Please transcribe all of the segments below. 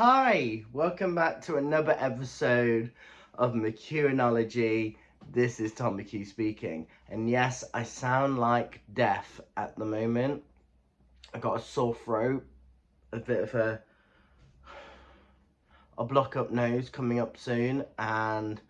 Hi, welcome back to another episode of Mchughology. This is Tom McHugh speaking, and yes, I sound like deaf at the moment. I got a sore throat, a bit of a block up nose coming up soon, and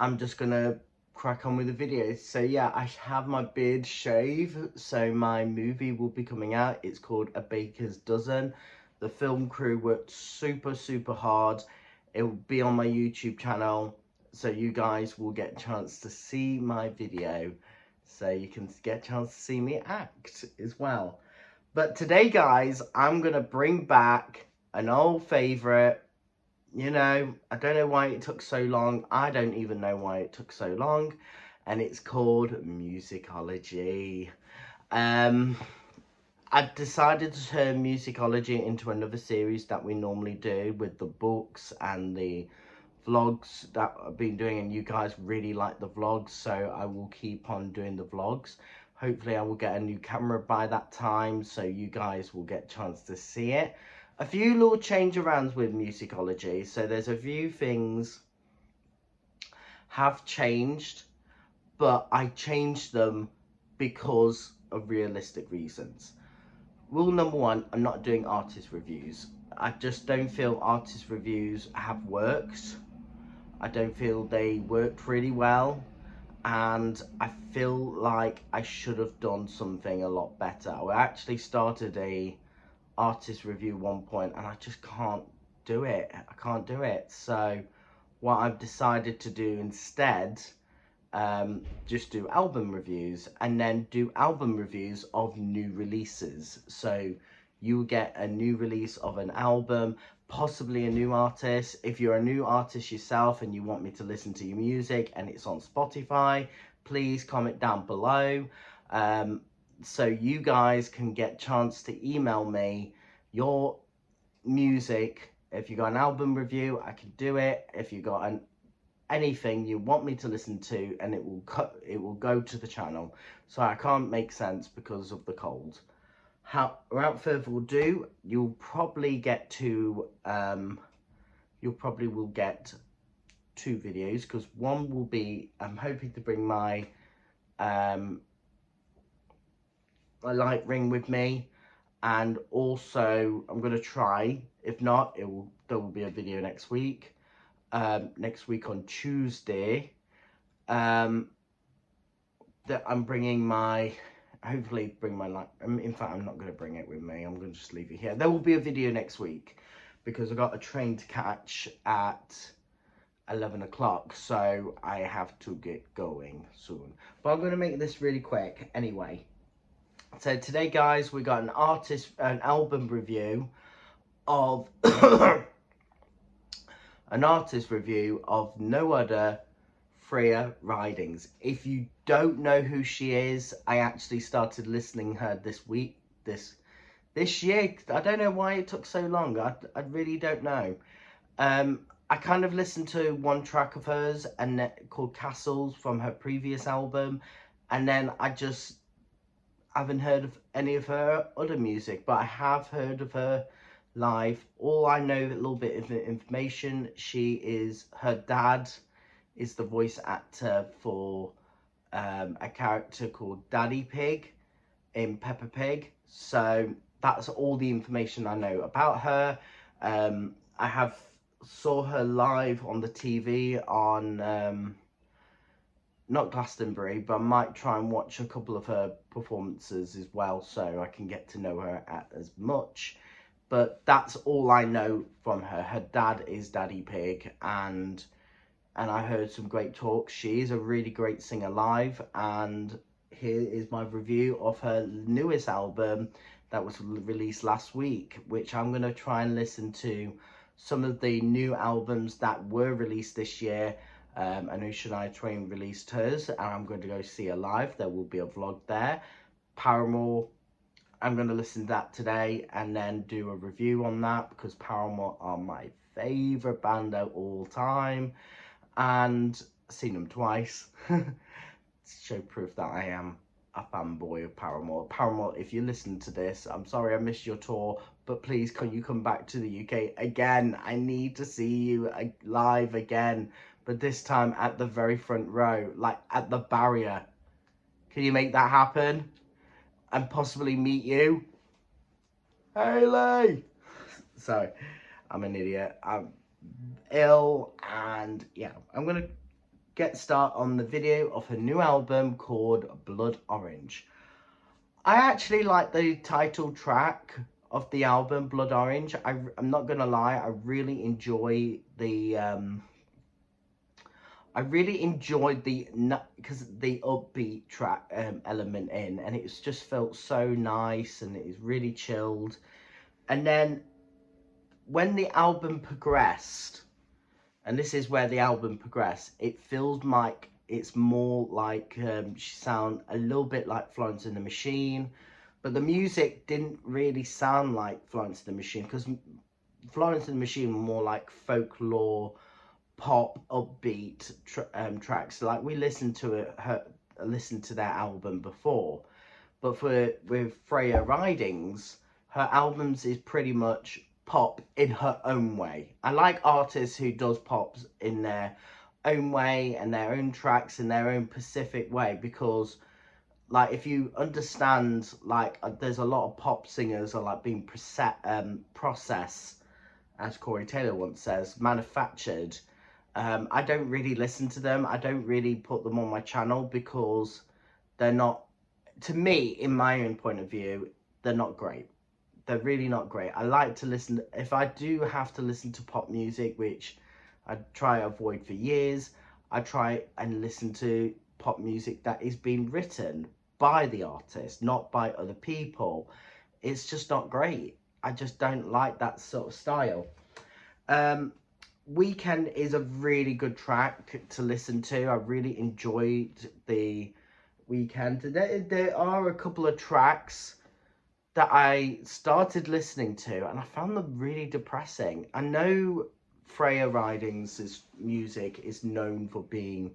I'm just gonna crack on with the video. So yeah, I have my beard shaved, so my movie will be coming out. It's called A Baker's Dozen. The film crew worked super hard. It will be on my YouTube channel, so you guys will get a chance to see my video, so you can get a chance to see me act as well. But today, guys, I'm gonna bring back an old favorite. I don't know why it took so long. I don't even know why it took so long. And it's called Mchughology. I've decided to turn Mchughology into another series that we normally do with the books and the vlogs that I've been doing, and you guys really like the vlogs, so I will keep on doing the vlogs. Hopefully I will get a new camera by that time, so you guys will get a chance to see it. A few little change arounds with Mchughology, so there's a few things have changed, but I changed them because of realistic reasons. Rule number one, I'm not doing artist reviews. I just don't feel artist reviews have worked. I don't feel they worked really well, and I feel like I should have done something a lot better. I actually started a artist review one point, and I just can't do it. I can't do it. So what I've decided to do instead, just do album reviews, and then do album reviews of new releases. So you will get a new release of an album, possibly a new artist. If you're a new artist yourself and you want me to listen to your music and it's on Spotify, please comment down below, so you guys can get a chance to email me your music. If you got an album review, I can do it. If you got anything you want me to listen to, and it will go to the channel. So I can't make sense because of the cold. Without further ado, you'll probably will get two videos, because one will be, I'm hoping to bring my light ring with me, and also I'm going to try, if not, there will be a video next week on Tuesday, that I'm bringing hopefully bring my light. In fact, I'm not going to bring it with me. I'm going to just leave it here. There will be a video next week because I got a train to catch at 11 o'clock, so I have to get going soon. But I'm going to make this really quick anyway. So today, guys, we got an album review of an artist review of no other Freya Ridings. If you don't know who she is, I actually started listening her this year. I don't know why it took so long. I really don't know. I kind of listened to one track of hers and called Castles from her previous album, and then I just haven't heard of any of her other music, but I have heard of her live. All I know, a little bit of information, her dad is the voice actor for a character called Daddy Pig in Peppa Pig. So that's all the information I know about her. I have saw her live on the TV on not Glastonbury, but I might try and watch a couple of her performances as well, so I can get to know her as much. But that's all I know from her. Her dad is Daddy Pig, and I heard some great talks. She is a really great singer live, and here is my review of her newest album that was released last week, which I'm going to try and listen to some of the new albums that were released this year. I know Shania Twain released hers, and I'm going to go see her live. There will be a vlog there. Paramore, I'm going to listen to that today and then do a review on that, because Paramore are my favourite band of all time, and I've seen them twice. Show proof that I am a fanboy of Paramore. Paramore, if you listen to this, I'm sorry I missed your tour, but please can you come back to the UK again? I need to see you live again, but this time at the very front row, like at the barrier. Can you make that happen? And possibly meet you? Hayley! Sorry, I'm an idiot. I'm ill, and yeah, I'm gonna get started on the video of her new album called Blood Orange. I actually like the title track of the album, Blood Orange. I'm not gonna lie, I really enjoy the because the upbeat track element in, and it's just felt so nice, and it is really chilled. And then when the album progressed, and this is where the album progressed, it feels like it's more like she sound a little bit like Florence and the Machine, but the music didn't really sound like Florence and the Machine, because Florence and the Machine were more like folklore, pop, upbeat tracks. Like we listened to their album before, but with Freya Ridings, her albums is pretty much pop in her own way. I like artists who does pops in their own way and their own tracks in their own specific way, because like if you understand, like there's a lot of pop singers are like being processed, as Corey Taylor once says, manufactured. I don't really listen to them. I don't really put them on my channel because they're not, to me, in my own point of view, they're not great. They're really not great. I like to listen, if I do have to listen to pop music, which I try to avoid for years, I try and listen to pop music that is being written by the artist, not by other people. It's just not great. I just don't like that sort of style. Weekend is a really good track to listen to. I really enjoyed the Weekend. There are a couple of tracks that I started listening to and I found them really depressing. I know Freya Ridings' music is known for being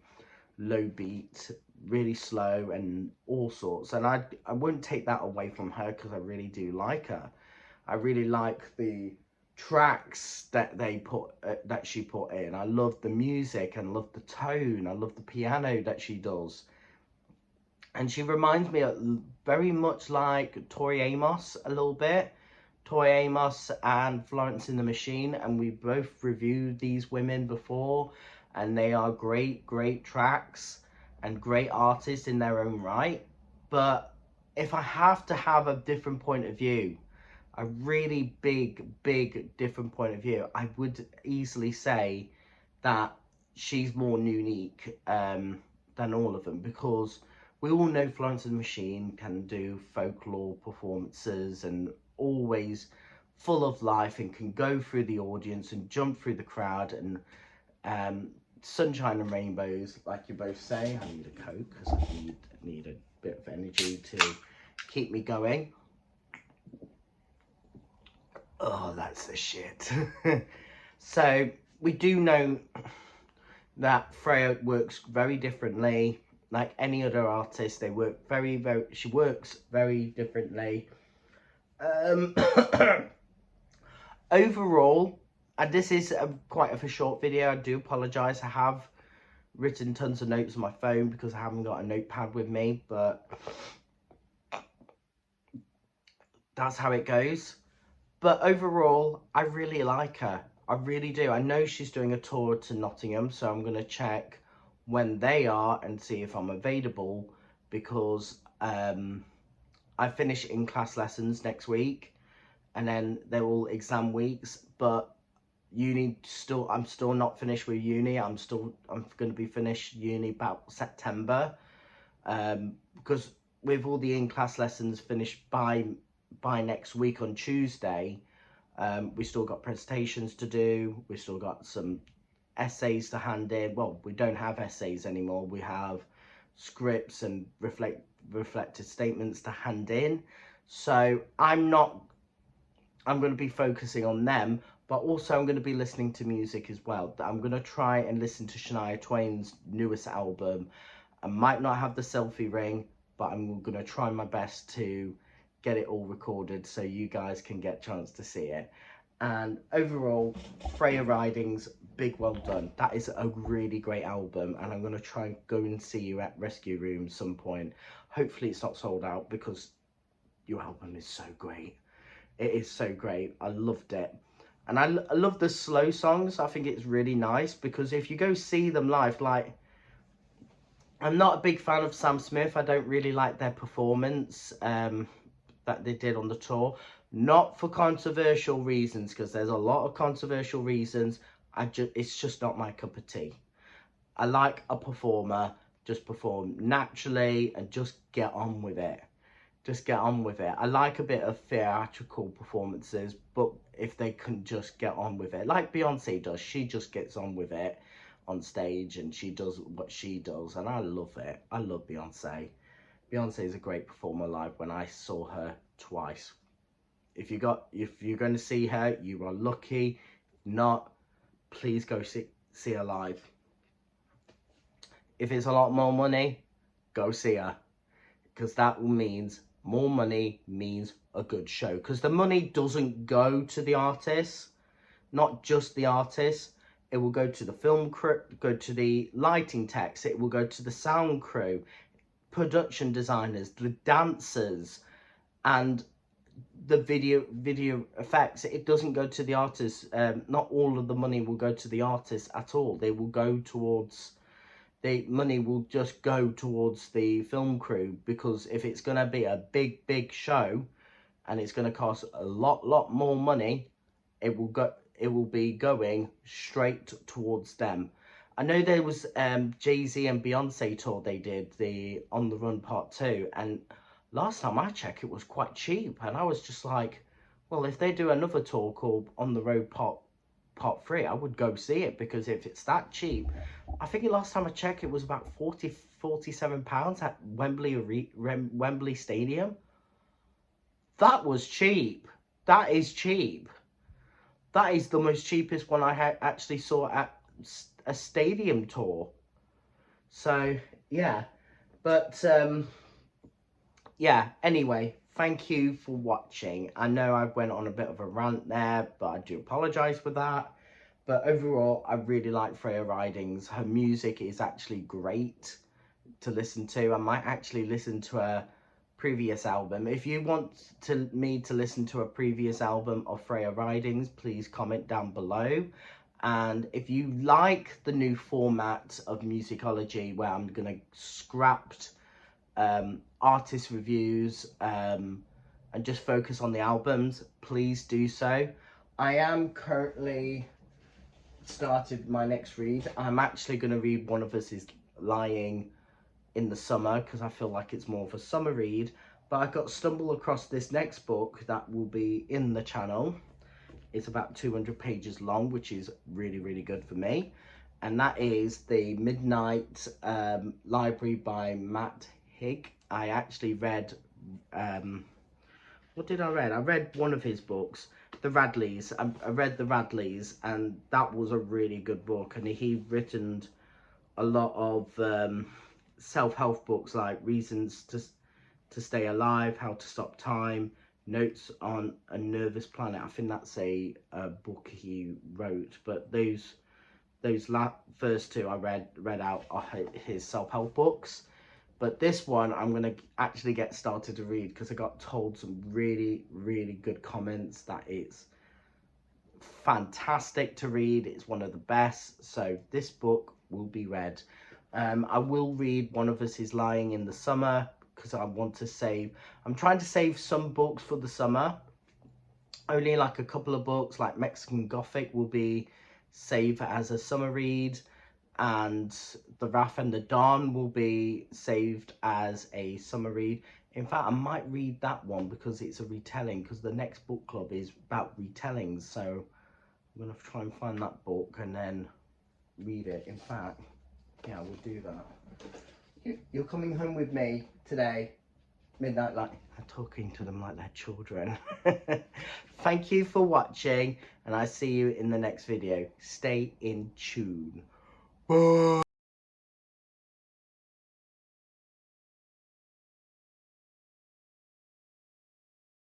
low beat, really slow and all sorts, and I wouldn't take that away from her because I really do like her. I really like the tracks that she put in. I love the music and love the tone. I love the piano that she does. And she reminds me very much like Tori Amos a little bit. Tori Amos and Florence and the Machine, and we both reviewed these women before, and they are great tracks and great artists in their own right. But if I have to have a different point of view, a really big different point of view, I would easily say that she's more unique than all of them, because we all know Florence and the Machine can do folklore performances and always full of life and can go through the audience and jump through the crowd and sunshine and rainbows, like you both say. I need a Coke because I need a bit of energy to keep me going. Oh, that's the shit. So we do know that Freya works very differently. Like any other artist, they work she works very differently. Overall, and this is quite of a short video, I do apologise. I have written tons of notes on my phone because I haven't got a notepad with me, but that's how it goes. But overall, I really like her. I really do. I know she's doing a tour to Nottingham, so I'm going to check when they are and see if I'm available, because I finish in-class lessons next week, and then they're all exam weeks, but I'm still not finished with uni. I'm going to be finished uni about September, because with all the in-class lessons finished by next week on Tuesday, we still got presentations to do. We still got some essays to hand in. Well, we don't have essays anymore. We have scripts and reflected statements to hand in. So I'm going to be focusing on them, but also I'm going to be listening to music as well. I'm going to try and listen to Shania Twain's newest album. I might not have the selfie ring, but I'm going to try my best to get it all recorded so you guys can get a chance to see it. And overall, Freya Ridings, big well done. That is a really great album, and I'm going to try and go and see you at Rescue Room some point. Hopefully it's not sold out, because your album is so great. It is so great. I loved it. And I love the slow songs. I think it's really nice, because if you go see them live, like, I'm not a big fan of Sam Smith. I don't really like their performance that they did on the tour. Not for controversial reasons, because there's a lot of controversial reasons. It's just not my cup of tea. I like a performer, just perform naturally and just get on with it. Just get on with it. I like a bit of theatrical performances, but if they can just get on with it, like Beyonce does, she just gets on with it on stage and she does what she does, and I love it. I love Beyonce. Beyonce is a great performer live. When I saw her twice. If you're going to see her, you are lucky. If not, please go see her live. If it's a lot more money, go see her, because that means more money means a good show, because the money doesn't go to the artists, not just the artists. It will go to the film crew, go to the lighting techs, it will go to the sound crew, production designers, the dancers, and the video effects. It doesn't go to the artists. Not all of the money will go to the artists at all. They will go towards, the money will just go towards the film crew, because if it's going to be a big show and it's going to cost a lot more money, it will be going straight towards them. I know there was Jay-Z and Beyonce tour they did, the On the Run Part 2, and last time I checked it was quite cheap, and I was just like, well, if they do another tour called On the Road Part 3, I would go see it, because if it's that cheap, I think the last time I checked it was about £47 at Wembley Stadium. That was cheap. That is cheap. That is the most cheapest one I actually saw at a stadium tour. So yeah, but yeah, anyway, thank you for watching. I know I went on a bit of a rant there, but I do apologize for that. But overall, I really like Freya Ridings. Her music is actually great to listen to. I might actually listen to her previous album. If you want me to listen to a previous album of Freya Ridings, please comment down below. And if you like the new format of Mchughology, where I'm going to scrap artist reviews and just focus on the albums, please do so. I am currently started my next read. I'm actually going to read One of Us is Lying in the summer, because I feel like it's more of a summer read. But I got stumbled across this next book that will be in the channel. It's about 200 pages long, which is really good for me, and that is The Midnight Library by Matt Haig. I actually read what did I read? I read one of his books, The Radleys. I read The Radleys, and that was a really good book, and he written a lot of self-help books like Reasons to Stay Alive, How to Stop Time, Notes on a Nervous Planet. I think that's a book he wrote, but those first two I read out are his self-help books. But this one I'm going to actually get started to read, because I got told some really good comments that it's fantastic to read. It's one of the best. So this book will be read. I will read One of Us is Lying in the summer, because I want to save. I'm trying to save some books for the summer. Only like a couple of books, like Mexican Gothic, will be saved as a summer read, and The Wrath and the Dawn will be saved as a summer read. In fact, I might read that one because it's a retelling, because the next book club is about retellings. So I'm going to try and find that book and then read it. In fact, yeah, we'll do that. You're coming home with me today, midnight, like I'm talking to them like they're children. Thank you for watching, and I see you in the next video. Stay in tune. Bye.